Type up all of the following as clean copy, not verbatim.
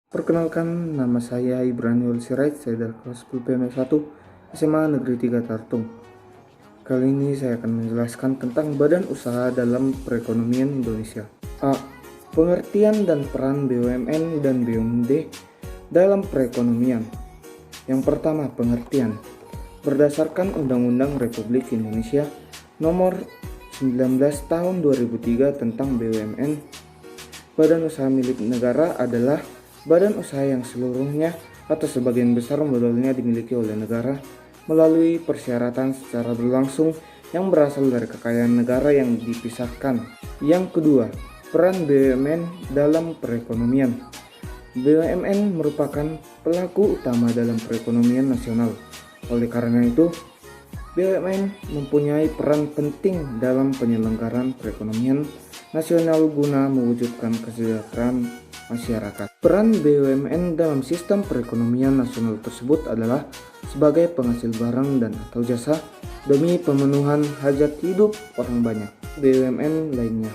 Perkenalkan, nama saya Ibraniul Sirait, saya dari kelas 10 PMS 1 SMA Negeri 3 Tartung. Kali ini saya akan menjelaskan tentang badan usaha dalam perekonomian Indonesia. A. Pengertian dan peran BUMN dan BUMD dalam perekonomian. Yang pertama, pengertian. Berdasarkan Undang-Undang Republik Indonesia Nomor 19 Tahun 2003 tentang BUMN, badan usaha milik negara adalah badan usaha yang seluruhnya atau sebagian besar modalnya dimiliki oleh negara melalui persyaratan secara berlangsung yang berasal dari kekayaan negara yang dipisahkan. Yang kedua, peran BUMN dalam perekonomian. BUMN merupakan pelaku utama dalam perekonomian nasional. Oleh karena itu, BUMN mempunyai peran penting dalam penyelenggaraan perekonomian nasional guna mewujudkan kesejahteraan masyarakat. Peran BUMN dalam sistem perekonomian nasional tersebut adalah sebagai penghasil barang dan atau jasa demi pemenuhan hajat hidup orang banyak. BUMN lainnya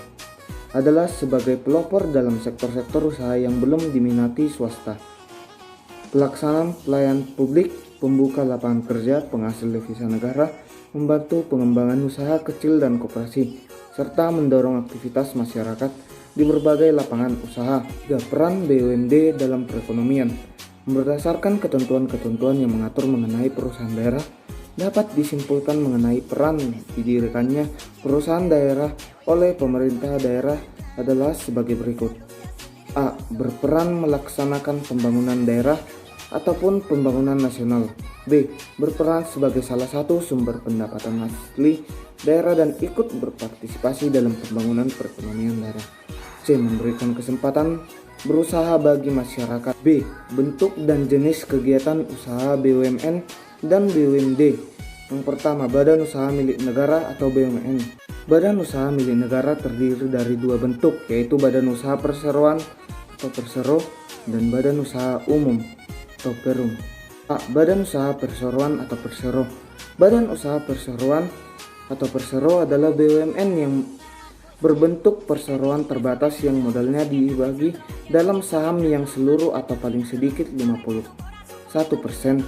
adalah sebagai pelopor dalam sektor-sektor usaha yang belum diminati swasta. Pelaksanaan pelayan publik, pembuka lapangan kerja, penghasil devisa negara, membantu pengembangan usaha kecil dan koperasi, serta mendorong aktivitas masyarakat di berbagai lapangan usaha. Peran BUMD dalam perekonomian. Berdasarkan ketentuan-ketentuan yang mengatur mengenai perusahaan daerah, dapat disimpulkan mengenai peran didirikannya perusahaan daerah oleh pemerintah daerah adalah sebagai berikut. A. Berperan melaksanakan pembangunan daerah ataupun pembangunan nasional. B. Berperan sebagai salah satu sumber pendapatan asli daerah dan ikut berpartisipasi dalam pembangunan perekonomian daerah. C. Memberikan kesempatan berusaha bagi masyarakat. B. Bentuk dan jenis kegiatan usaha BUMN dan BUMD. Yang pertama, badan usaha milik negara atau BUMN. Badan usaha milik negara terdiri dari dua bentuk, yaitu badan usaha perseroan atau persero dan badan usaha umum atau perum. A. Badan usaha perseroan atau persero. Badan usaha perseroan atau persero adalah BUMN yang berbentuk perseroan terbatas yang modalnya dibagi dalam saham yang seluruh atau paling sedikit 51%.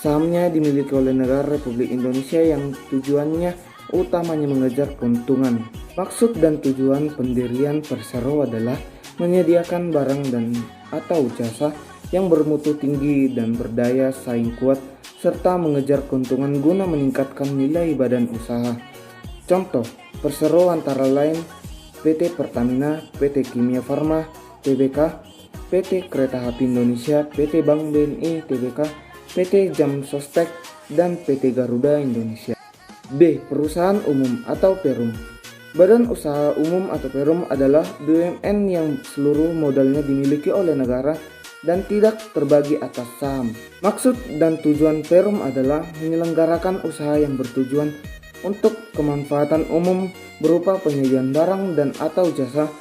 Sahamnya dimiliki oleh negara Republik Indonesia yang tujuannya utamanya mengejar keuntungan. Maksud dan tujuan pendirian persero adalah menyediakan barang dan atau jasa yang bermutu tinggi dan berdaya saing kuat serta mengejar keuntungan guna meningkatkan nilai badan usaha. Contoh, persero antara lain PT Pertamina, PT Kimia Farma, Tbk, PT Kereta Api Indonesia, PT Bank BNI Tbk, PT Jam Sostek, dan PT Garuda Indonesia. B. Perusahaan umum atau perum. Badan usaha umum atau perum adalah BUMN yang seluruh modalnya dimiliki oleh negara dan tidak terbagi atas saham. Maksud dan tujuan perum adalah menyelenggarakan usaha yang bertujuan untuk kemanfaatan umum berupa penyediaan barang dan atau jasa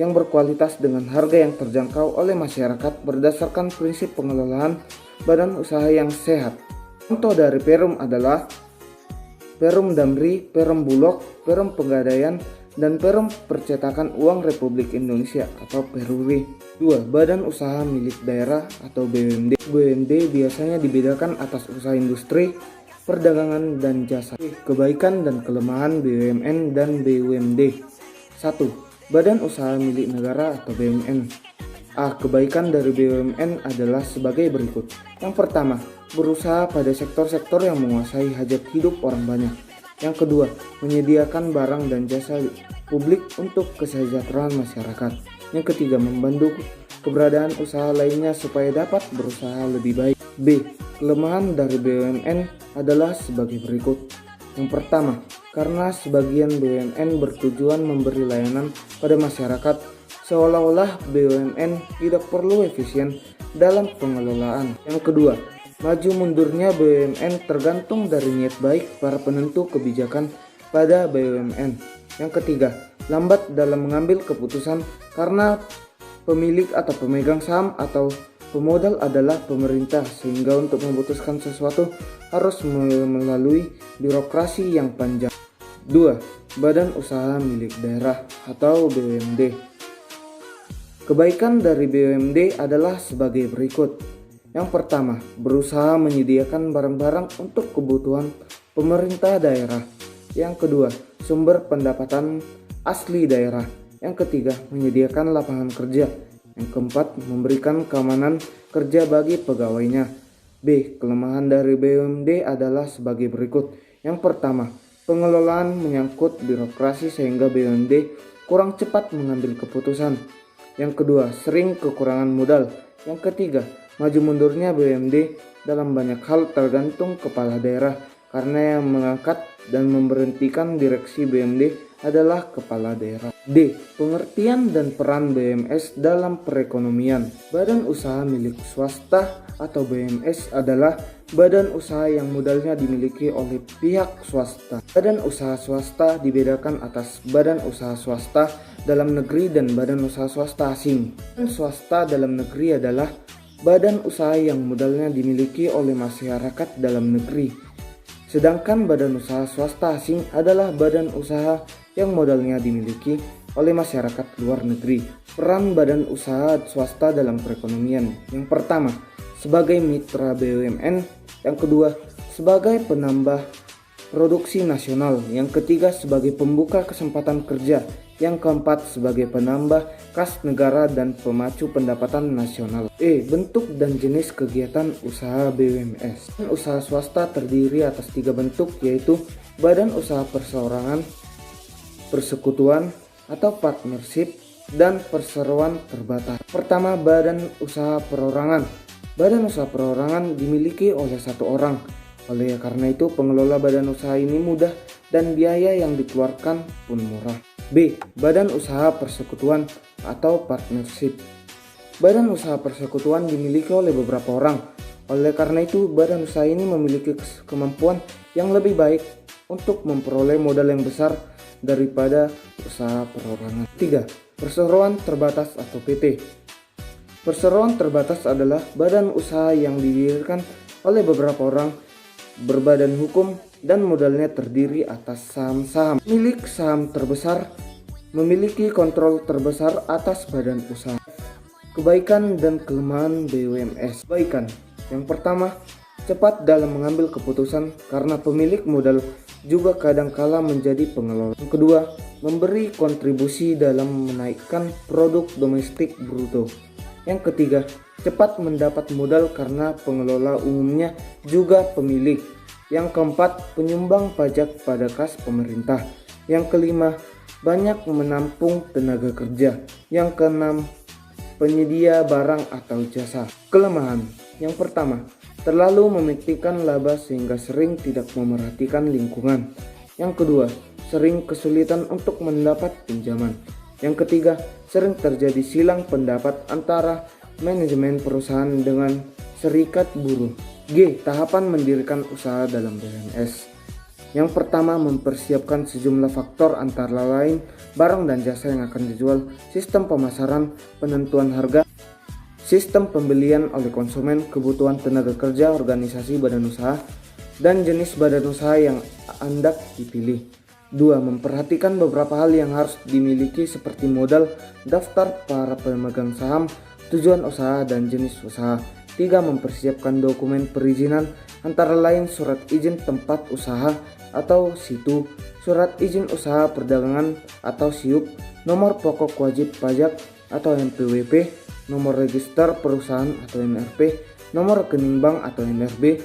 yang berkualitas dengan harga yang terjangkau oleh masyarakat berdasarkan prinsip pengelolaan badan usaha yang sehat. Contoh dari perum adalah Perum Damri, Perum Bulog, Perum Pegadaian, dan Perum Percetakan Uang Republik Indonesia atau Peruri. 2. Badan usaha milik daerah atau BUMD. BUMD biasanya dibedakan atas usaha industri, perdagangan, dan jasa. Kebaikan dan kelemahan BUMN dan BUMD. 1. Badan usaha milik negara atau BUMN. A. Kebaikan dari BUMN adalah sebagai berikut. Yang pertama, berusaha pada sektor-sektor yang menguasai hajat hidup orang banyak. Yang kedua, menyediakan barang dan jasa publik untuk kesejahteraan masyarakat. Yang ketiga, membantu keberadaan usaha lainnya supaya dapat berusaha lebih baik. B. Kelemahan dari BUMN adalah sebagai berikut. Yang pertama, karena sebagian BUMN bertujuan memberi layanan pada masyarakat, seolah-olah BUMN tidak perlu efisien dalam pengelolaan. Yang kedua, maju mundurnya BUMN tergantung dari niat baik para penentu kebijakan pada BUMN. Yang ketiga, lambat dalam mengambil keputusan karena pemilik atau pemegang saham atau pemodal adalah pemerintah, sehingga untuk memutuskan sesuatu harus melalui birokrasi yang panjang. 2. Badan usaha milik daerah atau BUMD. Kebaikan dari BUMD adalah sebagai berikut. Yang pertama, berusaha menyediakan barang-barang untuk kebutuhan pemerintah daerah. Yang kedua, sumber pendapatan asli daerah. Yang ketiga, menyediakan lapangan kerja. Yang keempat, memberikan keamanan kerja bagi pegawainya. B. Kelemahan dari BUMD adalah sebagai berikut. Yang pertama, pengelolaan menyangkut birokrasi sehingga BUMD kurang cepat mengambil keputusan. Yang kedua, sering kekurangan modal. Yang ketiga, maju mundurnya BUMD dalam banyak hal tergantung kepala daerah karena yang mengangkat dan memberhentikan direksi BUMD adalah kepala daerah. D. Pengertian dan peran BMS dalam perekonomian. Badan usaha milik swasta atau BMS adalah badan usaha yang modalnya dimiliki oleh pihak swasta. Badan usaha swasta dibedakan atas badan usaha swasta dalam negeri dan badan usaha swasta asing. Badan swasta dalam negeri adalah badan usaha yang modalnya dimiliki oleh masyarakat dalam negeri. Sedangkan badan usaha swasta asing adalah badan usaha yang modalnya dimiliki oleh masyarakat luar negeri. Peran badan usaha swasta dalam perekonomian. Yang pertama, sebagai mitra BUMN. Yang kedua, sebagai penambah produksi nasional. Yang ketiga, sebagai pembuka kesempatan kerja. Yang keempat, sebagai penambah kas negara dan pemacu pendapatan nasional. E. Bentuk dan jenis kegiatan usaha BUMS. Usaha swasta terdiri atas 3 bentuk, yaitu badan usaha perseorangan, persekutuan atau partnership, dan perseroan terbatas. Pertama, badan usaha perorangan. Badan usaha perorangan dimiliki oleh 1 orang. Oleh karena itu, pengelola badan usaha ini mudah dan biaya yang dikeluarkan pun murah. B. Badan usaha persekutuan atau partnership. Badan usaha persekutuan dimiliki oleh beberapa orang. Oleh karena itu, badan usaha ini memiliki kemampuan yang lebih baik untuk memperoleh modal yang besar daripada usaha perorangan. 3. Perseroan terbatas atau PT. Perseroan terbatas adalah badan usaha yang didirikan oleh beberapa orang berbadan hukum dan modalnya terdiri atas saham-saham. Milik saham terbesar memiliki kontrol terbesar atas badan usaha. Kebaikan dan kelemahan BUMS. Kebaikan. Yang pertama, cepat dalam mengambil keputusan karena pemilik modal juga kadangkala menjadi pengelola. Yang kedua, memberi kontribusi dalam menaikkan produk domestik bruto. Yang ketiga, cepat mendapat modal karena pengelola umumnya juga pemilik. Yang keempat, penyumbang pajak pada kas pemerintah. Yang kelima, banyak menampung tenaga kerja. Yang keenam, penyedia barang atau jasa. Kelemahan. Yang pertama, terlalu memikirkan laba sehingga sering tidak memerhatikan lingkungan. Yang kedua, sering kesulitan untuk mendapat pinjaman. Yang ketiga, sering terjadi silang pendapat antara manajemen perusahaan dengan serikat buruh. G. Tahapan mendirikan usaha dalam BUMS. Yang pertama, mempersiapkan sejumlah faktor antara lain barang dan jasa yang akan dijual, sistem pemasaran, penentuan harga, sistem pembelian oleh konsumen, kebutuhan tenaga kerja, organisasi badan usaha, dan jenis badan usaha yang hendak dipilih. 2. Memperhatikan beberapa hal yang harus dimiliki seperti modal, daftar para pemegang saham, tujuan usaha, dan jenis usaha. 3. Mempersiapkan dokumen perizinan antara lain surat izin tempat usaha atau situ, surat izin usaha perdagangan atau SIUP, nomor pokok wajib pajak atau NPWP, nomor register perusahaan atau NRP, nomor rekening bank atau NRB,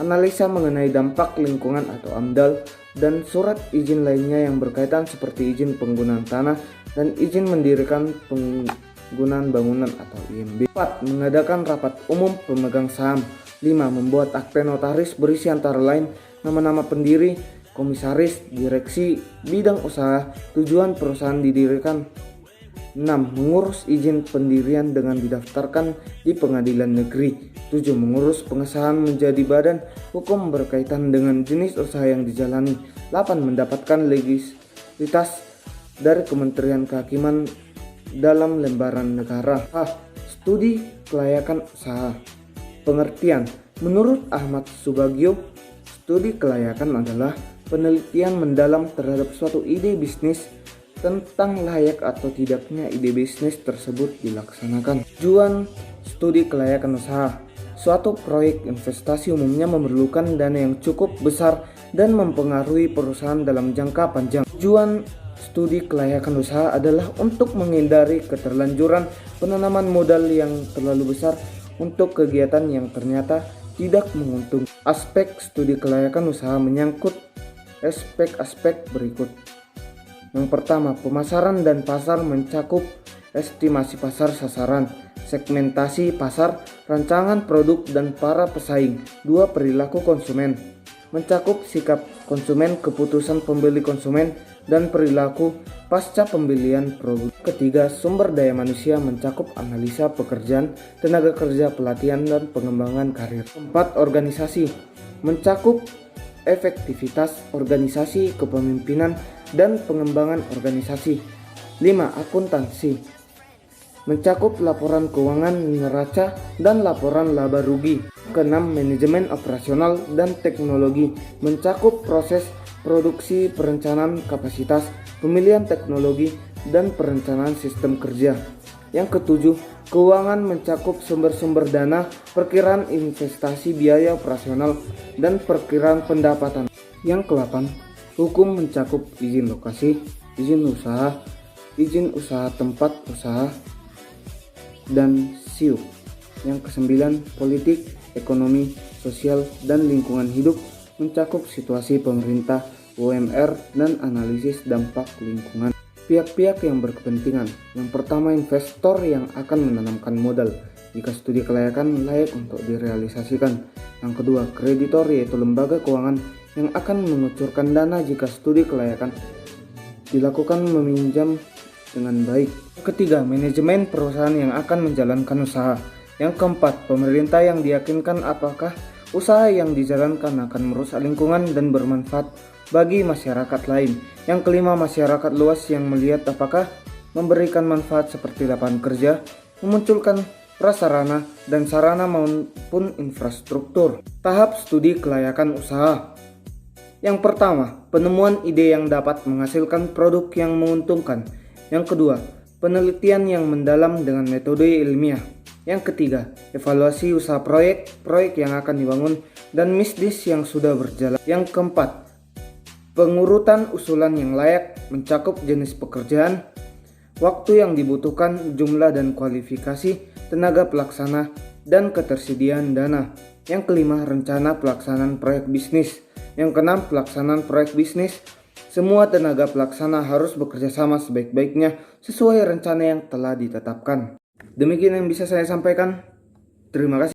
analisa mengenai dampak lingkungan atau AMDAL, dan surat izin lainnya yang berkaitan seperti izin penggunaan tanah dan izin mendirikan penggunaan bangunan atau IMB. 4. Mengadakan rapat umum pemegang saham. 5. Membuat akte notaris berisi antara lain nama-nama pendiri, komisaris, direksi, bidang usaha, tujuan perusahaan didirikan. 6. Mengurus izin pendirian dengan didaftarkan di pengadilan negeri. 7. Mengurus pengesahan menjadi badan hukum berkaitan dengan jenis usaha yang dijalani. 8. Mendapatkan legitimitas dari Kementerian Kehakiman dalam lembaran negara. Studi kelayakan usaha. Pengertian. Menurut Ahmad Subagio, studi kelayakan adalah penelitian mendalam terhadap suatu ide bisnis tentang layak atau tidaknya ide bisnis tersebut dilaksanakan. Tujuan studi kelayakan usaha. Suatu proyek investasi umumnya memerlukan dana yang cukup besar dan mempengaruhi perusahaan dalam jangka panjang. Tujuan studi kelayakan usaha adalah untuk menghindari keterlanjuran penanaman modal yang terlalu besar untuk kegiatan yang ternyata tidak menguntungkan. Aspek studi kelayakan usaha menyangkut aspek-aspek berikut. Yang pertama, pemasaran dan pasar mencakup estimasi pasar sasaran, segmentasi pasar, rancangan produk dan para pesaing. 2. Perilaku konsumen mencakup sikap konsumen, keputusan pembeli konsumen, dan perilaku pasca pembelian produk. Ketiga, sumber daya manusia mencakup analisa pekerjaan, tenaga kerja, pelatihan, dan pengembangan karir. 4. Organisasi mencakup efektivitas organisasi, kepemimpinan, dan pengembangan organisasi. 5. Akuntansi mencakup laporan keuangan, neraca, dan laporan laba rugi. 6. Manajemen operasional dan teknologi mencakup proses produksi, perencanaan kapasitas, pemilihan teknologi, dan perencanaan sistem kerja. Yang ketujuh, keuangan mencakup sumber-sumber dana, perkiraan investasi, biaya operasional, dan perkiraan pendapatan. Yang ke-8, hukum mencakup izin lokasi, izin usaha tempat usaha, dan SIUP. Yang ke-9, politik, ekonomi, sosial, dan lingkungan hidup mencakup situasi pemerintah, UMR, dan analisis dampak lingkungan. Pihak-pihak yang berkepentingan. Yang pertama, investor yang akan menanamkan modal jika studi kelayakan layak untuk direalisasikan. Yang kedua, kreditor yaitu lembaga keuangan yang akan mengucurkan dana jika studi kelayakan dilakukan meminjam dengan baik. Yang ketiga, manajemen perusahaan yang akan menjalankan usaha. Yang keempat, pemerintah yang diyakinkan apakah usaha yang dijalankan akan merusak lingkungan dan bermanfaat bagi masyarakat lain. Yang kelima, masyarakat luas yang melihat apakah memberikan manfaat seperti lapangan kerja, memunculkan prasarana dan sarana maupun infrastruktur. Tahap studi kelayakan usaha. Yang pertama, penemuan ide yang dapat menghasilkan produk yang menguntungkan. Yang kedua, penelitian yang mendalam dengan metode ilmiah. Yang ketiga, evaluasi usaha proyek yang akan dibangun dan bisnis yang sudah berjalan. Yang keempat, pengurutan usulan yang layak mencakup jenis pekerjaan, waktu yang dibutuhkan, jumlah dan kualifikasi tenaga pelaksana, dan ketersediaan dana. Yang kelima, rencana pelaksanaan proyek bisnis. Yang keenam, pelaksanaan proyek bisnis. Semua tenaga pelaksana harus bekerja sama sebaik-baiknya sesuai rencana yang telah ditetapkan. Demikian yang bisa saya sampaikan. Terima kasih.